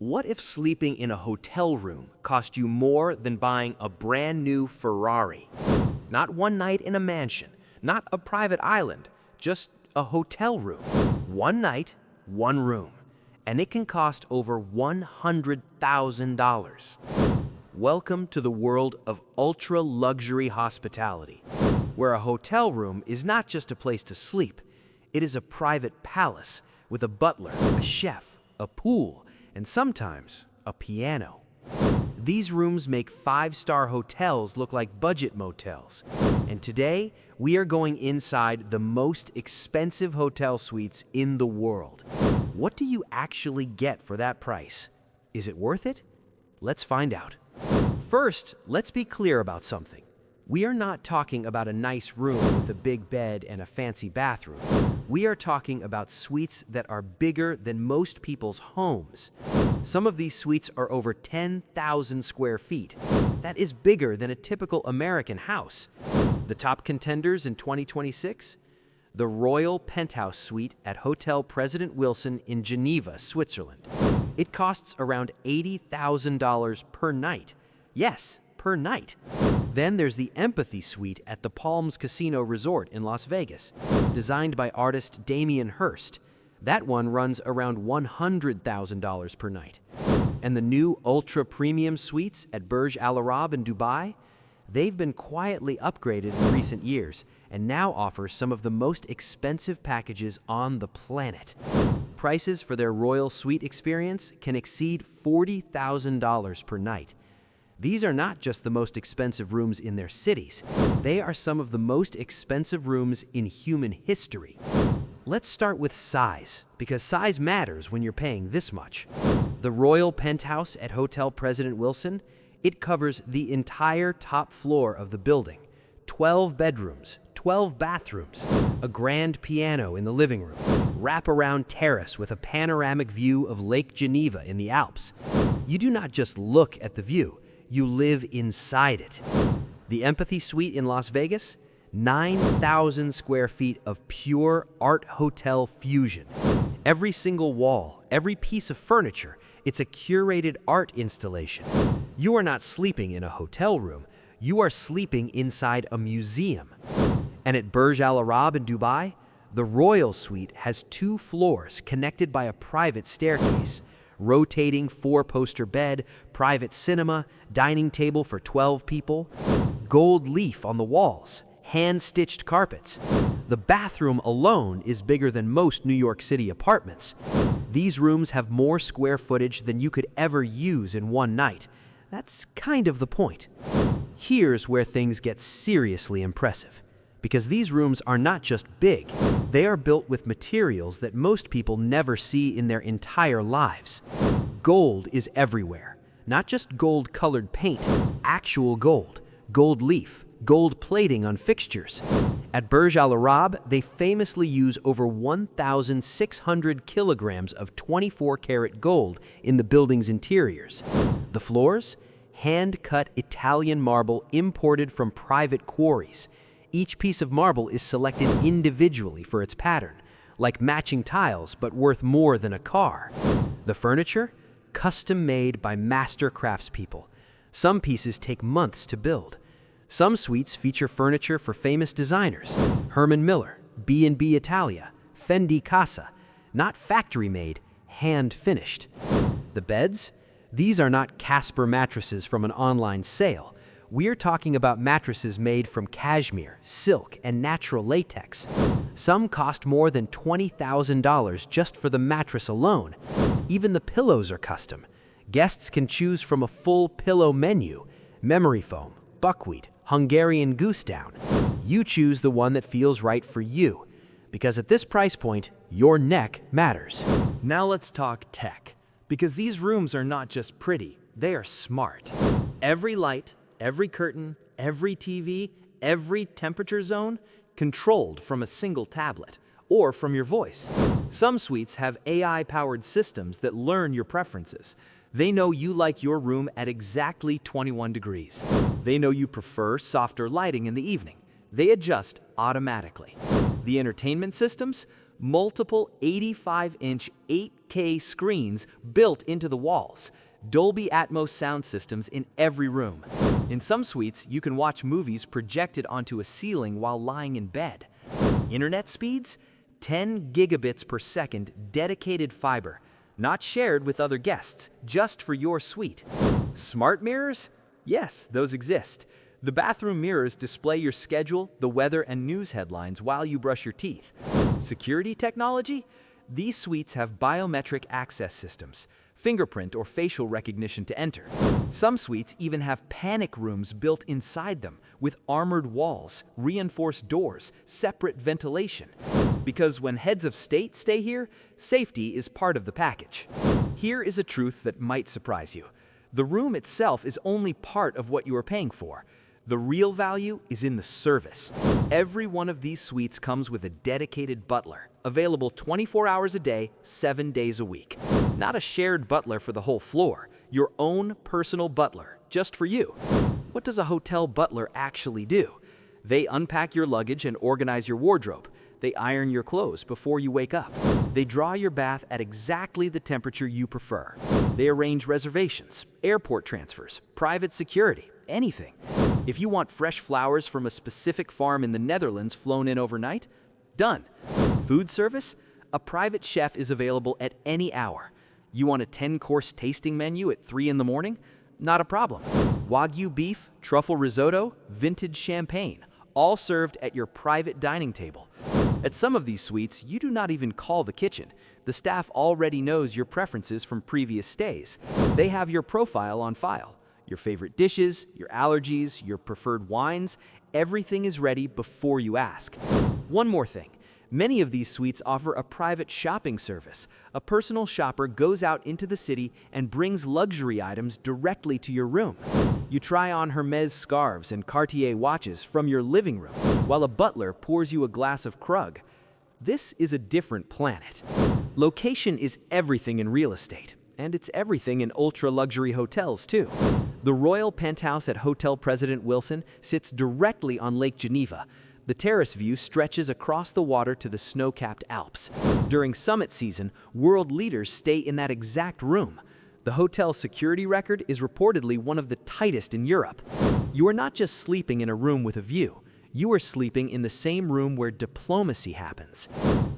What if sleeping in a hotel room cost you more than buying a brand new Ferrari? Not one night in a mansion, not a private island, just a hotel room. One night, one room. And it can cost over $100,000. Welcome to the world of ultra-luxury hospitality, where a hotel room is not just a place to sleep. It is a private palace with a butler, a chef, a pool, and sometimes a piano. These rooms make five-star hotels look like budget motels. And today, we are going inside the most expensive hotel suites in the world. What do you actually get for that price? Is it worth it? Let's find out. First, let's be clear about something. We are not talking about a nice room with a big bed and a fancy bathroom. We are talking about suites that are bigger than most people's homes. Some of these suites are over 10,000 square feet. That is bigger than a typical American house. The top contenders in 2026? The Royal Penthouse suite at Hotel President Wilson in Geneva, Switzerland. It costs around $80,000 per night. Yes, per night. Then there's the Empathy Suite at the Palms Casino Resort in Las Vegas, designed by artist Damien Hirst. That one runs around $100,000 per night. And the new ultra-premium suites at Burj Al Arab in Dubai? They've been quietly upgraded in recent years and now offer some of the most expensive packages on the planet. Prices for their royal suite experience can exceed $40,000 per night. These are not just the most expensive rooms in their cities. They are some of the most expensive rooms in human history. Let's start with size, because size matters when you're paying this much. The Royal Penthouse at Hotel President Wilson, it covers the entire top floor of the building. 12 bedrooms, 12 bathrooms, a grand piano in the living room, wraparound terrace with a panoramic view of Lake Geneva in the Alps. You do not just look at the view, you live inside it. The Empathy Suite in Las Vegas, 9,000 square feet of pure art hotel fusion. Every single wall, every piece of furniture, it's a curated art installation. You are not sleeping in a hotel room, you are sleeping inside a museum. And at Burj Al Arab in Dubai, the Royal Suite has 2 floors connected by a private staircase. Rotating 4-poster bed, private cinema, dining table for 12 people, gold leaf on the walls, hand-stitched carpets. The bathroom alone is bigger than most New York City apartments. These rooms have more square footage than you could ever use in one night. That's kind of the point. Here's where things get seriously impressive. Because these rooms are not just big, they are built with materials that most people never see in their entire lives. Gold is everywhere. Not just gold-colored paint, actual gold, gold leaf, gold plating on fixtures. At Burj Al Arab, they famously use over 1,600 kilograms of 24-karat gold in the building's interiors. The floors? Hand-cut Italian marble imported from private quarries. Each piece of marble is selected individually for its pattern, like matching tiles but worth more than a car. The furniture? Custom-made by master craftspeople. Some pieces take months to build. Some suites feature furniture for famous designers, Herman Miller, B&B Italia, Fendi Casa, not factory-made, hand-finished. The beds? These are not Casper mattresses from an online sale. We're talking about mattresses made from cashmere, silk, and natural latex. Some cost more than $20,000 just for the mattress alone. Even the pillows are custom. Guests can choose from a full pillow menu: memory foam, buckwheat, Hungarian goose down. You choose the one that feels right for you. Because at this price point, your neck matters. Now let's talk tech. Because these rooms are not just pretty, they are smart. Every light, every curtain, every TV, every temperature zone, controlled from a single tablet or from your voice. Some suites have AI-powered systems that learn your preferences. They know you like your room at exactly 21 degrees. They know you prefer softer lighting in the evening. They adjust automatically. The entertainment systems? multiple 85-inch 8K screens built into the walls, Dolby Atmos sound systems in every room. In some suites, you can watch movies projected onto a ceiling while lying in bed. Internet speeds? 10 gigabits per second dedicated fiber, not shared with other guests, just for your suite. Smart mirrors? Yes, those exist. The bathroom mirrors display your schedule, the weather, and news headlines while you brush your teeth. Security technology? These suites have biometric access systems, fingerprint or facial recognition to enter. Some suites even have panic rooms built inside them with armored walls, reinforced doors, separate ventilation. Because when heads of state stay here, safety is part of the package. Here is a truth that might surprise you. The room itself is only part of what you are paying for. The real value is in the service. Every one of these suites comes with a dedicated butler, available 24 hours a day, 7 days a week. Not a shared butler for the whole floor, your own personal butler, just for you. What does a hotel butler actually do? They unpack your luggage and organize your wardrobe. They iron your clothes before you wake up. They draw your bath at exactly the temperature you prefer. They arrange reservations, airport transfers, private security, anything. If you want fresh flowers from a specific farm in the Netherlands flown in overnight, done. Food service? A private chef is available at any hour. You want a 10-course tasting menu at 3 in the morning? Not a problem. Wagyu beef, truffle risotto, vintage champagne, all served at your private dining table. At some of these suites, you do not even call the kitchen. The staff already knows your preferences from previous stays. They have your profile on file. Your favorite dishes, your allergies, your preferred wines, everything is ready before you ask. One more thing. Many of these suites offer a private shopping service. A personal shopper goes out into the city and brings luxury items directly to your room. You try on Hermes scarves and Cartier watches from your living room, while a butler pours you a glass of Krug. This is a different planet. Location is everything in real estate, and it's everything in ultra-luxury hotels too. The Royal Penthouse at Hotel President Wilson sits directly on Lake Geneva. The terrace view stretches across the water to the snow-capped Alps. During summit season, world leaders stay in that exact room. The hotel's security record is reportedly one of the tightest in Europe. You are not just sleeping in a room with a view. You are sleeping in the same room where diplomacy happens.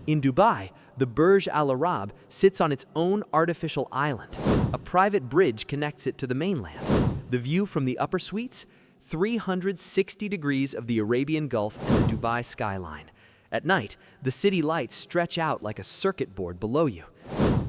In Dubai, the Burj Al Arab sits on its own artificial island. A private bridge connects it to the mainland. The view from the upper suites? 360 degrees of the Arabian Gulf and the Dubai skyline. At night, the city lights stretch out like a circuit board below you.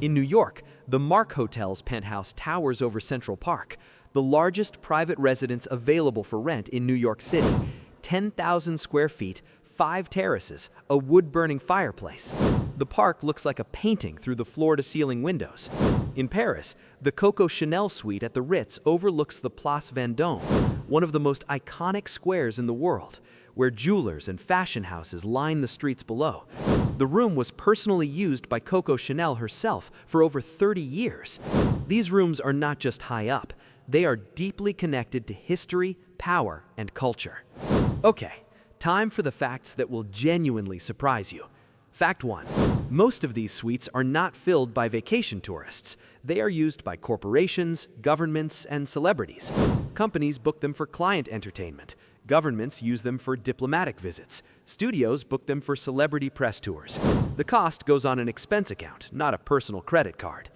In New York, the Mark Hotel's penthouse towers over Central Park, the largest private residence available for rent in New York City. 10,000 square feet, 5 terraces, a wood-burning fireplace. The park looks like a painting through the floor-to-ceiling windows. In Paris, the Coco Chanel suite at the Ritz overlooks the Place Vendôme, one of the most iconic squares in the world, where jewelers and fashion houses line the streets below. The room was personally used by Coco Chanel herself for over 30 years. These rooms are not just high up, they are deeply connected to history, power, and culture. Okay, time for the facts that will genuinely surprise you. Fact 1. Most of these suites are not filled by vacation tourists. They are used by corporations, governments, and celebrities. Companies book them for client entertainment. Governments use them for diplomatic visits. Studios book them for celebrity press tours. The cost goes on an expense account, not a personal credit card.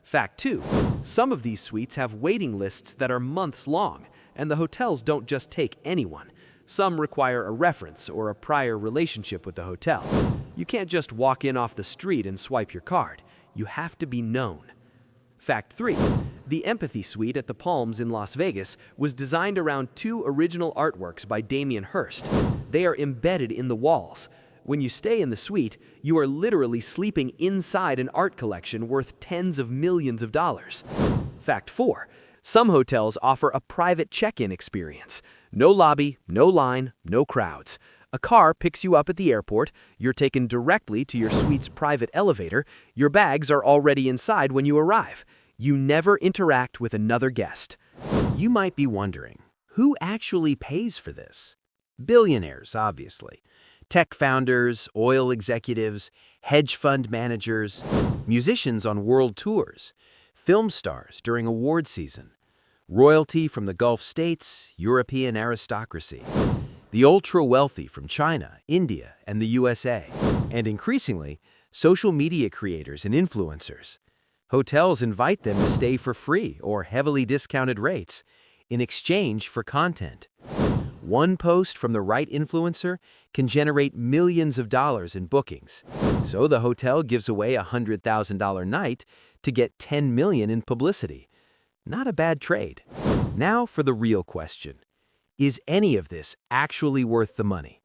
Fact 2. Some of these suites have waiting lists that are months long, and the hotels don't just take anyone. Some require a reference or a prior relationship with the hotel. You can't just walk in off the street and swipe your card. You have to be known. Fact 3. The Empathy Suite at the Palms in Las Vegas was designed around 2 original artworks by Damien Hirst. They are embedded in the walls. When you stay in the suite, you are literally sleeping inside an art collection worth tens of millions of dollars. Fact 4. Some hotels offer a private check-in experience. No lobby, no line, no crowds. A car picks you up at the airport, you're taken directly to your suite's private elevator, your bags are already inside when you arrive. You never interact with another guest. You might be wondering, who actually pays for this? Billionaires, obviously. Tech founders, oil executives, hedge fund managers, musicians on world tours, film stars during award season, royalty from the Gulf states, European aristocracy, the ultra-wealthy from China, India, and the USA, and increasingly, social media creators and influencers. Hotels invite them to stay for free or heavily discounted rates in exchange for content. One post from the right influencer can generate millions of dollars in bookings, so the hotel gives away a $100,000 night to get $10 million in publicity. Not a bad trade. Now for the real question. Is any of this actually worth the money?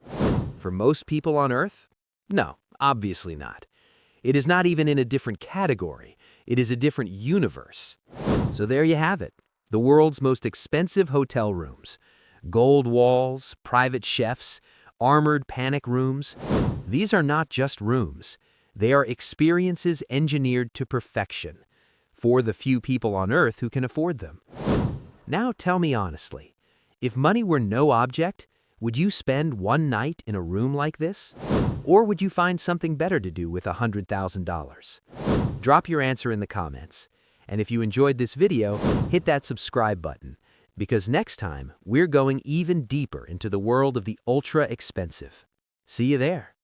For most people on Earth? No, obviously not. It is not even in a different category. It is a different universe. So there you have it. The world's most expensive hotel rooms. Gold walls, private chefs, armored panic rooms. These are not just rooms. They are experiences engineered to perfection for the few people on Earth who can afford them. Now tell me honestly, if money were no object, would you spend one night in a room like this? Or would you find something better to do with $100,000? Drop your answer in the comments. And if you enjoyed this video, hit that subscribe button, because next time we're going even deeper into the world of the ultra expensive. See you there.